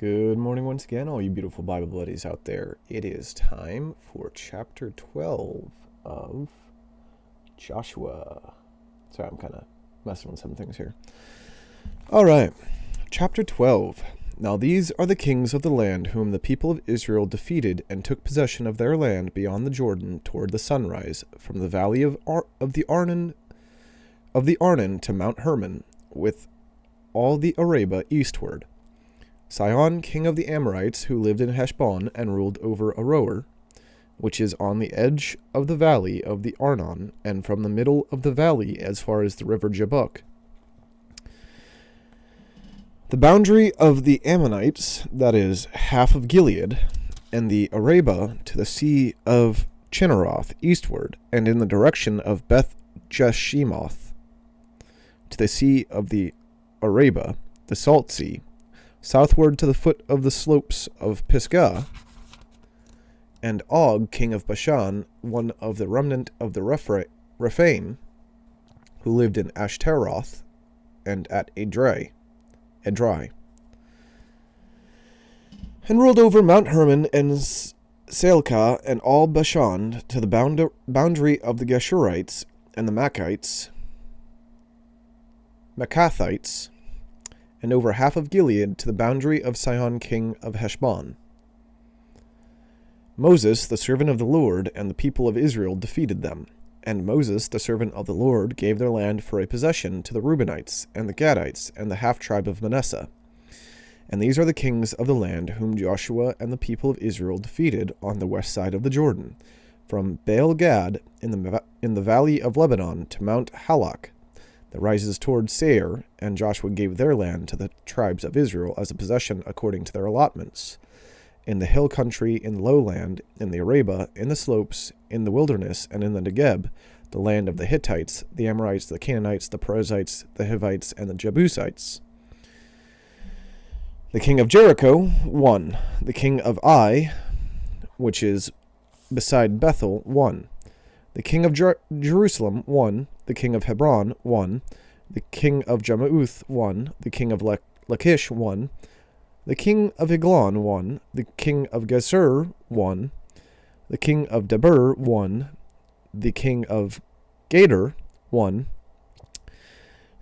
Good morning once again, all you beautiful Bible buddies out there. It is time for chapter 12 of Joshua. Sorry, I'm kind of messing with some things here. All right, chapter 12. Now these are the kings of the land whom the people of Israel defeated and took possession of their land beyond the Jordan toward the sunrise, from the valley of the Arnon to Mount Hermon, with all the Arabah eastward. Sihon, king of the Amorites, who lived in Heshbon and ruled over Aroer, which is on the edge of the valley of the Arnon, and from the middle of the valley as far as the river Jabbok. The boundary of the Ammonites, that is, half of Gilead, and the Arabah to the sea of Chinneroth eastward, and in the direction of Beth Jeshimoth, to the sea of the Arabah, the Salt Sea, southward to the foot of the slopes of Pisgah, and Og, king of Bashan, one of the remnant of the Rephaim, who lived in Ashtaroth and at Edrei, and ruled over Mount Hermon and Salcah and all Bashan to the boundary of the Geshurites and the Maccathites, and over half of Gilead to the boundary of Sihon king of Heshbon. Moses, the servant of the Lord, and the people of Israel defeated them. And Moses, the servant of the Lord, gave their land for a possession to the Reubenites, and the Gadites, and the half-tribe of Manasseh. And these are the kings of the land whom Joshua and the people of Israel defeated on the west side of the Jordan, from Baal-Gad in the valley of Lebanon to Mount Halak, that rises toward Seir, and Joshua gave their land to the tribes of Israel as a possession according to their allotments, in the hill country, in the lowland, in the Arabah, in the slopes, in the wilderness, and in the Negeb, the land of the Hittites, the Amorites, the Canaanites, the Perizzites, the Hivites, and the Jebusites. The king of Jericho, 1. The king of Ai, which is beside Bethel, 1. The king of Jerusalem, 1. The king of Hebron, 1. The king of Jarmuth, 1. The king of Lachish, 1. The king of Eglon, 1. The king of Gezer, 1. The king of Debir, 1. The king of Gader, 1.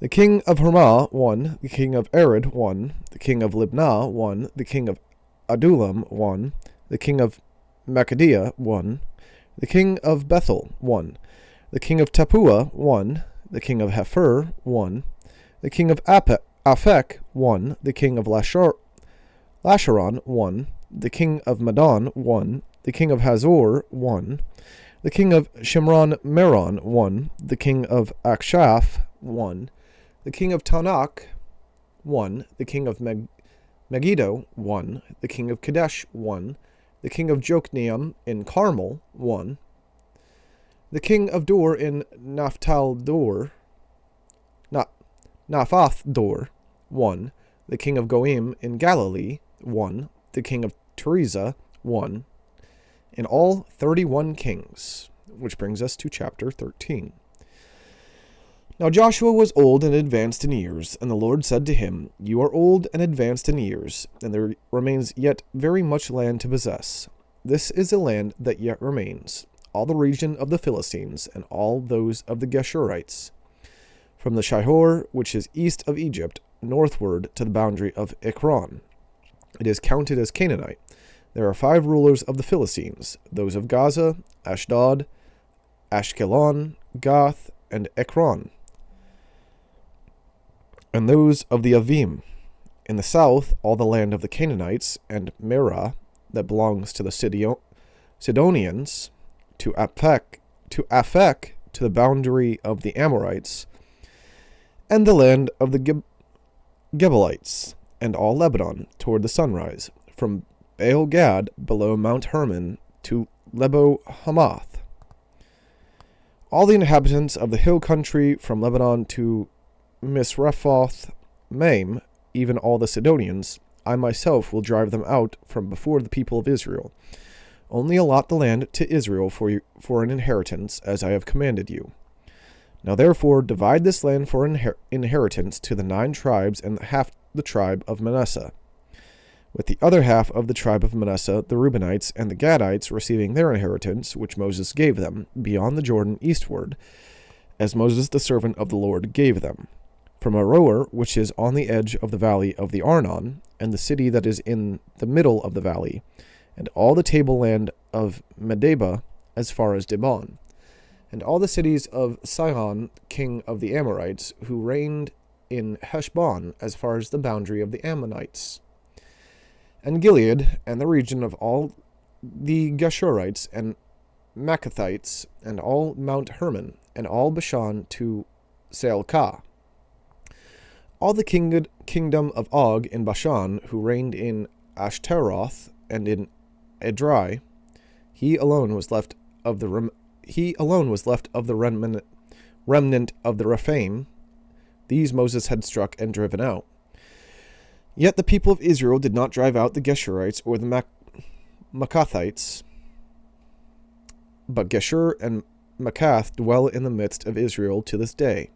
The king of Hermah, 1. The king of Arad, 1. The king of Libnah, 1. The king of Adullam, 1. The king of Maccadia, 1. The king of Bethel, 1. The king of Tappuah, 1. The king of Hepher, 1. The king of Aphek, 1. The king of Lasharon, 1. The king of Madon, 1. The king of Hazor, 1. The king of Shimron Meron, 1. The king of Akshaph, 1. The king of Tanakh, 1. The king of Megiddo, 1. The king of Kadesh, 1. The king of Jokneam in Carmel, 1. The king of Dor in Naphtaldor, Naphath-dor, 1. The king of Goim in Galilee, 1. The king of Tirzah, 1. In all 31 kings, which brings us to chapter 13. Now Joshua was old and advanced in years, and the Lord said to him, You are old and advanced in years, and there remains yet very much land to possess. This is a land that yet remains, all the region of the Philistines, and all those of the Geshurites, from the Shihor, which is east of Egypt, northward to the boundary of Ekron. It is counted as Canaanite. There are 5 rulers of the Philistines, those of Gaza, Ashdod, Ashkelon, Gath, and Ekron, and those of the Avim. In the south, all the land of the Canaanites, and Merah, that belongs to the Sidonians, to Aphek, to the boundary of the Amorites, and the land of the Gebalites, and all Lebanon, toward the sunrise, from Baal-Gad below Mount Hermon to Lebo Hamath. All the inhabitants of the hill country from Lebanon to Misrephoth Maim, even all the Sidonians, I myself will drive them out from before the people of Israel. Only allot the land to Israel for an inheritance, as I have commanded you. Now therefore divide this land for inheritance to the 9 tribes and half the tribe of Manasseh. with the other half of the tribe of Manasseh, the Reubenites and the Gadites receiving their inheritance, which Moses gave them, beyond the Jordan eastward, as Moses the servant of the Lord gave them, from Aroer, which is on the edge of the valley of the Arnon, and the city that is in the middle of the valley, and all the tableland of Medeba as far as Dibon, and all the cities of Sihon, king of the Amorites, who reigned in Heshbon as far as the boundary of the Ammonites, and Gilead, and the region of all the Geshurites and Maccathites, and all Mount Hermon, and all Bashan to Saalkah, all the kingdom of Og in Bashan, who reigned in Ashtaroth and in Edrei. He alone was left of the remnant of the Rephaim. These Moses had struck and driven out. Yet the people of Israel did not drive out the Geshurites or the Maccathites, but Geshur and Maccath dwell in the midst of Israel to this day.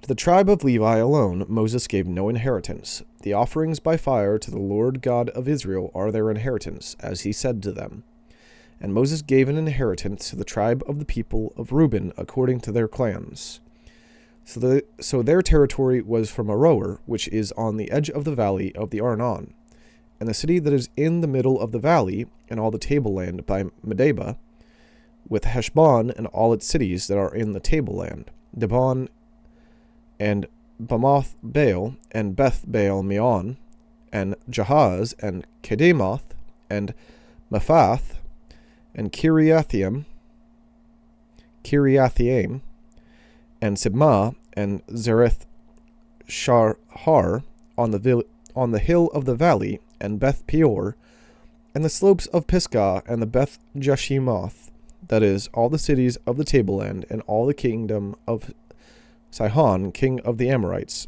To the tribe of Levi alone Moses gave no inheritance. The offerings by fire to the Lord God of Israel are their inheritance, as he said to them. And Moses gave an inheritance to the tribe of the people of Reuben according to their clans. So their territory was from Aroer, which is on the edge of the valley of the Arnon, and the city that is in the middle of the valley, and all the tableland by Medeba, with Heshbon and all its cities that are in the tableland, Dibon and Bamoth Baal, and Beth Baal Meon, and Jahaz, and Kedemoth, and Mephath, and Kiriathaim, and Sibmah, and Zereth Sharhar on the hill of the valley, and Beth Peor, and the slopes of Pisgah, and the Beth Jeshimoth, that is, all the cities of the tableland, and all the kingdom of Sihon, king of the Amorites,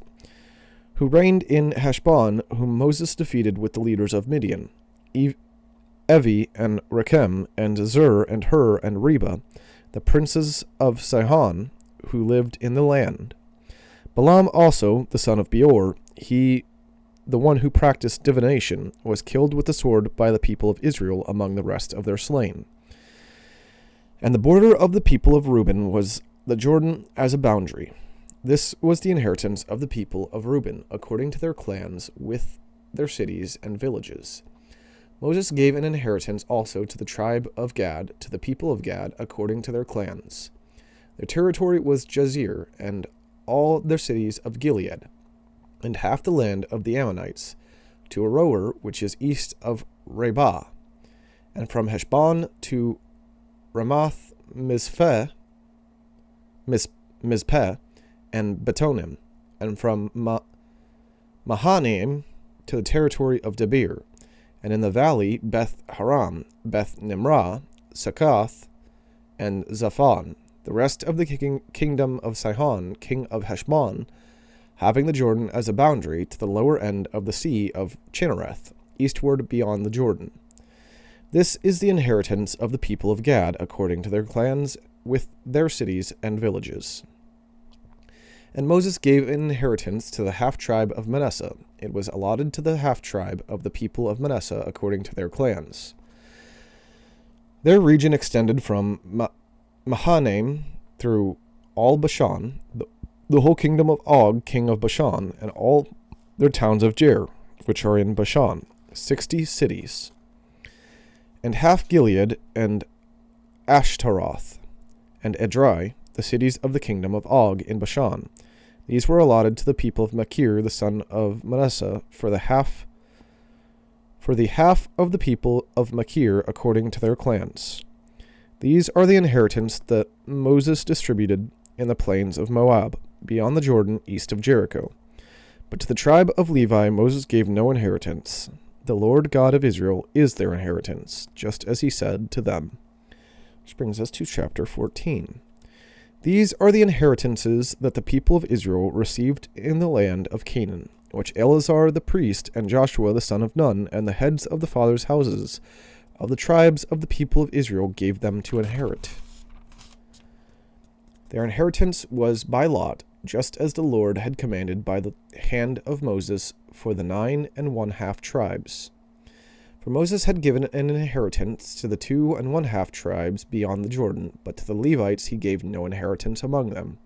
who reigned in Heshbon, whom Moses defeated with the leaders of Midian, Evi and Rechem, and Zur, and Hur, and Reba, the princes of Sihon, who lived in the land. Balaam also, the son of Beor, the one who practiced divination, was killed with the sword by the people of Israel among the rest of their slain. And the border of the people of Reuben was the Jordan as a boundary. This was the inheritance of the people of Reuben, according to their clans, with their cities and villages. Moses gave an inheritance also to the tribe of Gad, to the people of Gad, according to their clans. Their territory was Jazer, and all their cities of Gilead, and half the land of the Ammonites, to Aroer, which is east of Rabbah, and from Heshbon to Ramoth Mizpeh, and Betonim, and from Mahanaim to the territory of Debir, and in the valley Beth Haram, Beth Nimrah, Succoth, and Zaphon, the rest of the kingdom of Sihon, king of Heshbon, having the Jordan as a boundary to the lower end of the sea of Chinnereth, eastward beyond the Jordan. This is the inheritance of the people of Gad, according to their clans, with their cities and villages. And Moses gave an inheritance to the half-tribe of Manasseh. It was allotted to the half-tribe of the people of Manasseh according to their clans. Their region extended from Mahanaim through all Bashan, the whole kingdom of Og, king of Bashan, and all their towns of Jair, which are in Bashan, 60 cities, and half Gilead, and Ashtaroth, and Edrei, the cities of the kingdom of Og in Bashan. These were allotted to the people of Machir, the son of Manasseh, for the half of the people of Machir according to their clans. These are the inheritance that Moses distributed in the plains of Moab, beyond the Jordan, east of Jericho. But to the tribe of Levi Moses gave no inheritance. The Lord God of Israel is their inheritance, just as he said to them. Which brings us to chapter 14. These are the inheritances that the people of Israel received in the land of Canaan, which Eleazar the priest and Joshua the son of Nun and the heads of the fathers' houses of the tribes of the people of Israel gave them to inherit. Their inheritance was by lot, just as the Lord had commanded by the hand of Moses for the 9½ tribes. For Moses had given an inheritance to the 2½ tribes beyond the Jordan, but to the Levites he gave no inheritance among them.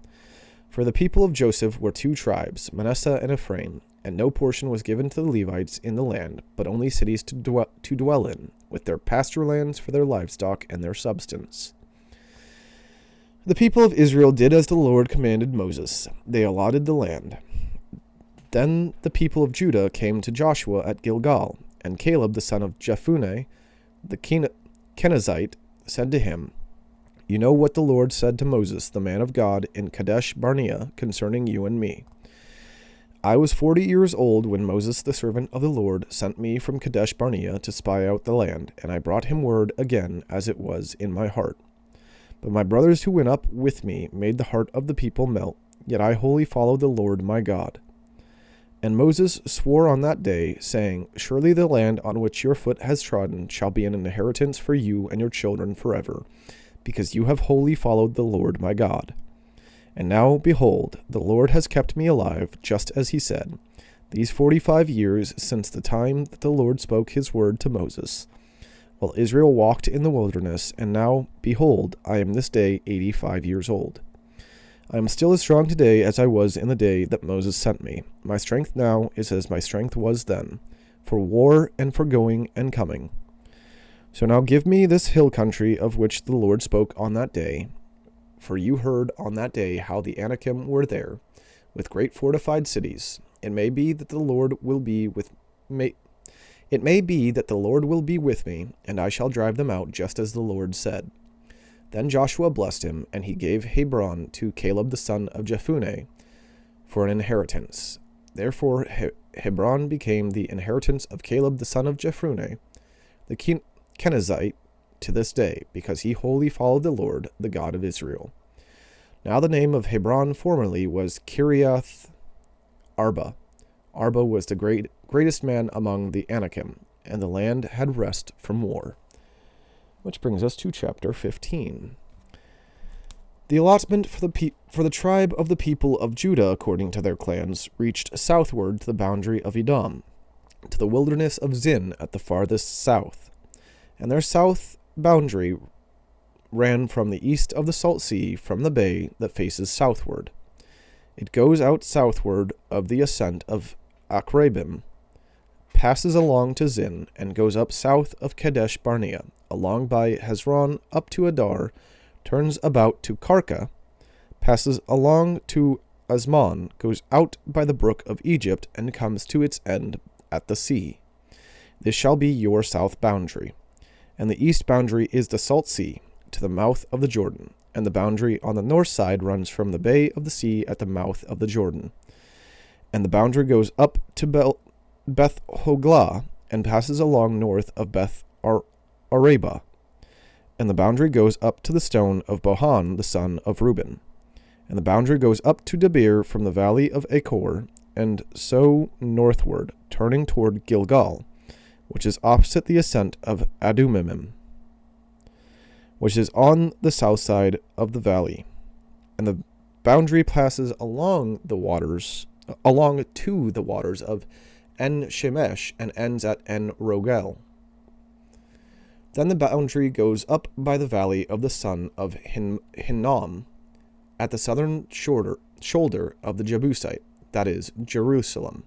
For the people of Joseph were 2 tribes, Manasseh and Ephraim, and no portion was given to the Levites in the land, but only cities to dwell in, with their pasture lands for their livestock and their substance. The people of Israel did as the Lord commanded Moses. They allotted the land. Then the people of Judah came to Joshua at Gilgal, and Caleb the son of Jephunneh, the Kenizzite, said to him, "You know what the Lord said to Moses, the man of God, in Kadesh Barnea, concerning you and me. I was 40 years old when Moses the servant of the Lord sent me from Kadesh Barnea to spy out the land, and I brought him word again as it was in my heart. But my brothers who went up with me made the heart of the people melt, yet I wholly followed the Lord my God. And Moses swore on that day, saying, Surely the land on which your foot has trodden shall be an inheritance for you and your children forever, because you have wholly followed the Lord my God. And now, behold, the Lord has kept me alive, just as he said, these 45 years since the time that the Lord spoke his word to Moses, while Israel walked in the wilderness, and now, behold, I am this day 85 years old. I am still as strong today as I was in the day that Moses sent me. My strength now is as my strength was then, for war and for going and coming. So now give me this hill country of which the Lord spoke on that day, for you heard on that day how the Anakim were there, with great fortified cities. It may be that the Lord will be with me. It may be that the Lord will be with me, and I shall drive them out, just as the Lord said." Then Joshua blessed him, and he gave Hebron to Caleb the son of Jephunneh for an inheritance. Therefore Hebron became the inheritance of Caleb the son of Jephunneh, the Kenizzite, to this day, because he wholly followed the Lord, the God of Israel. Now the name of Hebron formerly was Kiriath Arba. Arba was the greatest man among the Anakim, and the land had rest from war. Which brings us to chapter 15. The allotment for the tribe of the people of Judah, according to their clans, reached southward to the boundary of Edom, to the wilderness of Zin at the farthest south. And their south boundary ran from the east of the Salt Sea, from the bay that faces southward. It goes out southward of the ascent of Akrabim, passes along to Zin, and goes up south of Kadesh Barnea, along by Hezron up to Adar, turns about to Karka, passes along to Azmon, goes out by the brook of Egypt, and comes to its end at the sea. This shall be your south boundary. And the east boundary is the Salt Sea, to the mouth of the Jordan, and the boundary on the north side runs from the bay of the sea at the mouth of the Jordan. And the boundary goes up to Beth Hoglah, and passes along north of Beth Araba. And the boundary goes up to the stone of Bohan, the son of Reuben. And the boundary goes up to Debir from the valley of Achor, and so northward, turning toward Gilgal, which is opposite the ascent of Adumimim, which is on the south side of the valley. And the boundary passes along to the waters of En Shemesh, and ends at En Rogel. Then the boundary goes up by the valley of the son of Hinnom, at the southern shoulder of the Jebusite, that is, Jerusalem.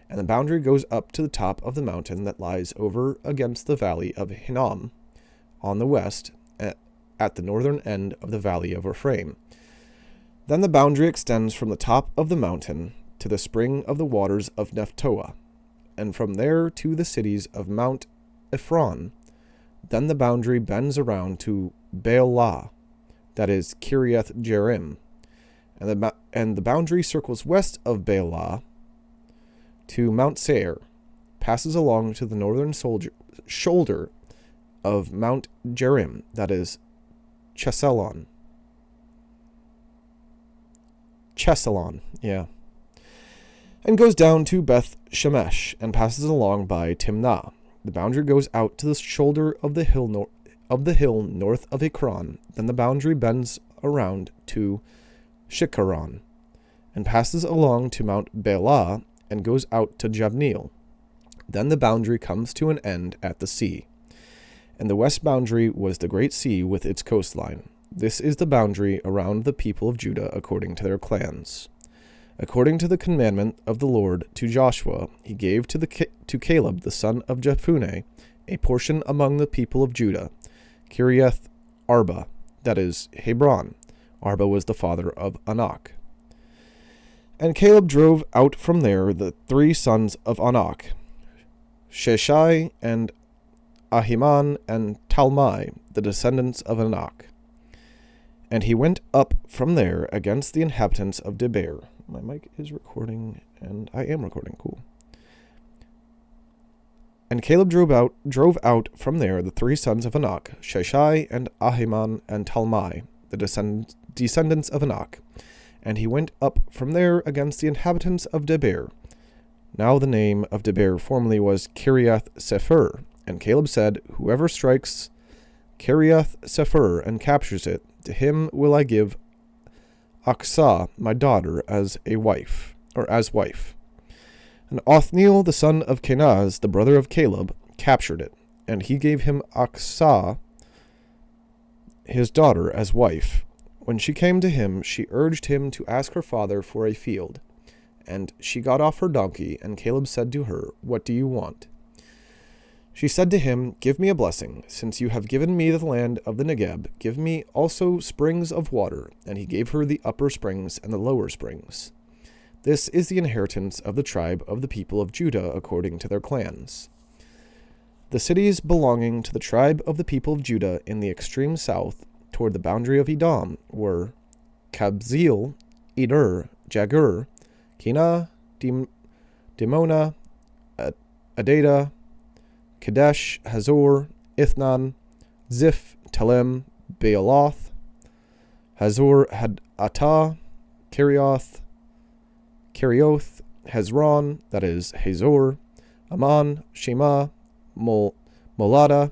And the boundary goes up to the top of the mountain that lies over against the valley of Hinnom, on the west, at the northern end of the valley of Ephraim. Then the boundary extends from the top of the mountain to the spring of the waters of Nephtoah, and from there to the cities of Mount Ephron. Then the boundary bends around to Baalah, that is, Kiriath Jearim, and the boundary circles west of Baalah to Mount Seir, passes along to the northern shoulder of Mount Jearim, that is, Chesalon, and goes down to Beth Shemesh, and passes along by Timnah. The boundary goes out to the shoulder of the hill north of Ekron. Then the boundary bends around to Shikharon, and passes along to Mount Bela, and goes out to Jabneel. Then the boundary comes to an end at the sea. And the west boundary was the great sea with its coastline. This is the boundary around the people of Judah according to their clans. According to the commandment of the Lord to Joshua, he gave to Caleb the son of Jephunneh a portion among the people of Judah, Kiriath Arba, that is, Hebron. Arba was the father of Anak. And Caleb drove out from there the 3 sons of Anak, Sheshai and Ahiman and Talmai, the descendants of Anak. And he went up from there against the inhabitants of Debir. My mic is recording, and I am recording. Cool. And Caleb drove out from there the 3 sons of Anak, Sheshai and Ahiman and Talmai, the descendants of Anak. And he went up from there against the inhabitants of Debir. Now the name of Debir formerly was Kiriath Sefer. And Caleb said, whoever strikes Kiriath Sefer and captures it, to him will I give Aksah, my daughter, as wife. And Othniel, the son of Kenaz, the brother of Caleb, captured it, and he gave him Aksah, his daughter, as wife. When she came to him, she urged him to ask her father for a field. And she got off her donkey, and Caleb said to her, what do you want? She said to him, give me a blessing. Since you have given me the land of the Negeb, give me also springs of water. And he gave her the upper springs and the lower springs. This is the inheritance of the tribe of the people of Judah according to their clans. The cities belonging to the tribe of the people of Judah in the extreme south, toward the boundary of Edom, were Kabzeel, Eder, Jagur, Kina, Dimona, Adada, Kadesh, Hazor, Ithnan, Ziph, Telem, Baaloth, Hazor Hadatah, Kerioth, Hezron, that is, Hazor, Aman, Shema, Molada,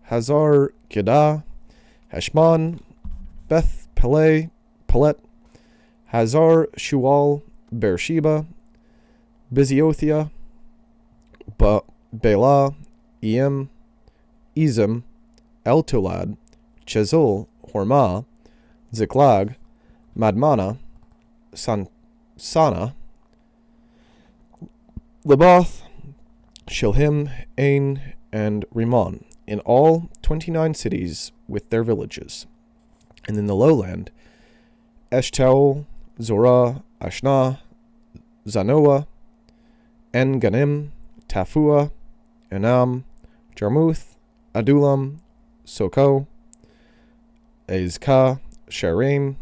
Hazar, Kedah, Heshmon, Beth Pelet, Hazar, Shual, Beersheba, Biziothia, Bela, Eim, Ezim, Eltolad, Chezul, Hormah, Ziklag, Madmana, Sana, Labath, Shilhim, Ain, and Rimmon, in all 29 cities with their villages. And in the lowland, Eshtaol, Zorah, Ashna, Zanoah, En-Ganim, Tafua, Enam, Jarmuth, Adulam, Soko, Azekah, Sharim,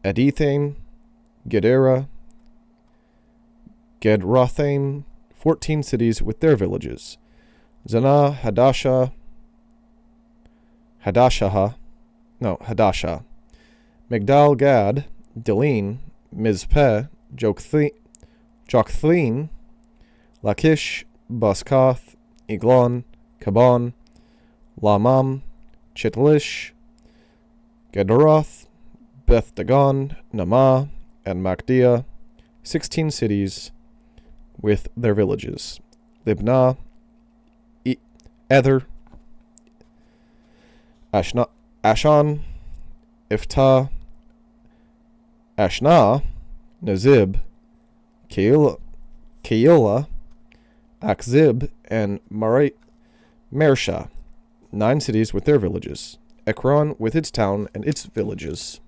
Adithaim, Gedera, Gedrothaim, 14 cities with their villages. Zanah, Hadashah, Migdal Gad, Deline, Mizpeh, Jokthleen, Lachish, Baskath, Eglon, Kaban, Lamam, Chitlish, Gedoroth, Beth Dagon, Namah, and Makdiah, 16 cities with their villages. Libnah, Ether, Ashan, Iftah, Ashna, Nazib, Keilah, Akzib, and Mersha, 9 cities with their villages. Ekron with its town and its villages.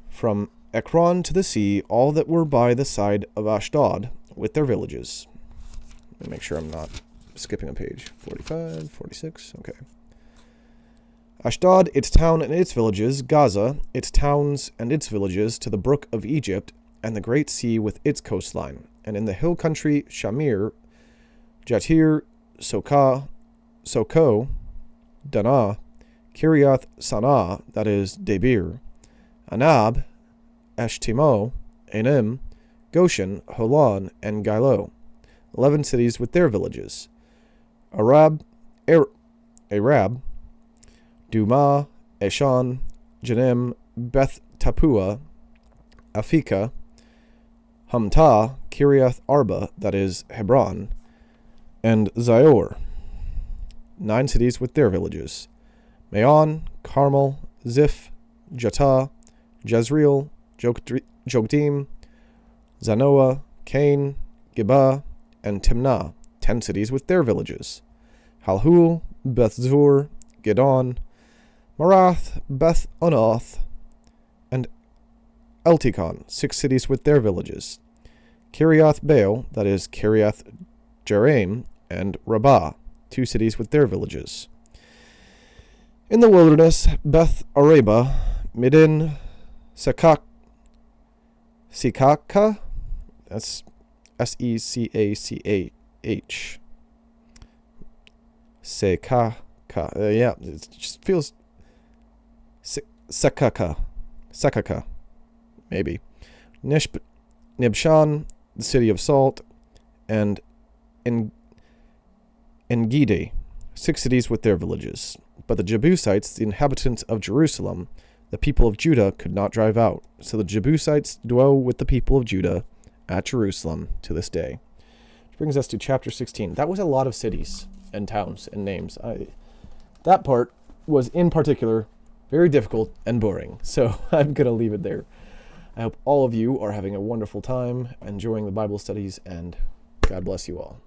From Ekron to the sea, all that were by the side of Ashdod with their villages. Let me make sure I'm not skipping a page. 45, 46, okay. Ashdod, its town and its villages. Gaza, its towns and its villages to the brook of Egypt and the great sea with its coastline. And in the hill country, Shamir, Jatir, Soko, Dana, Kiriath Sanah, that is, Debir, Anab, Eshtimo, Enim, Goshen, Holon, and Gilo, 11 cities with their villages. Arab, Duma, Eshan, Janim, Beth Tapua, Afika, Hamtah, Kiriath Arba, that is Hebron, and Zior, 9 cities with their villages. Maon, Carmel, Ziph, Jatah, Jezreel, Jokdim, Zanoah, Cain, Geba, and Timnah, 10 cities with their villages. Halhul, Beth-zur, Gedon, Marath, Beth-Anoth, and Eltikon, 6 cities with their villages. Kiriath Baal, that is Kiriath Jearim, and Rabbah, 2 cities with their villages. In the wilderness, Beth Araba, Midin, Sekaka, that's Secachh. Sekaka. Yeah, it just feels Sekaka, maybe. Nibshan, the city of salt, and Engedi, 6 cities with their villages. But the Jebusites, the inhabitants of Jerusalem, the people of Judah, could not drive out. So the Jebusites dwell with the people of Judah at Jerusalem to this day. Which brings us to chapter 16. That was a lot of cities and towns and names. That part was, in particular, very difficult and boring. So I'm going to leave it there. I hope all of you are having a wonderful time, enjoying the Bible studies, and God bless you all.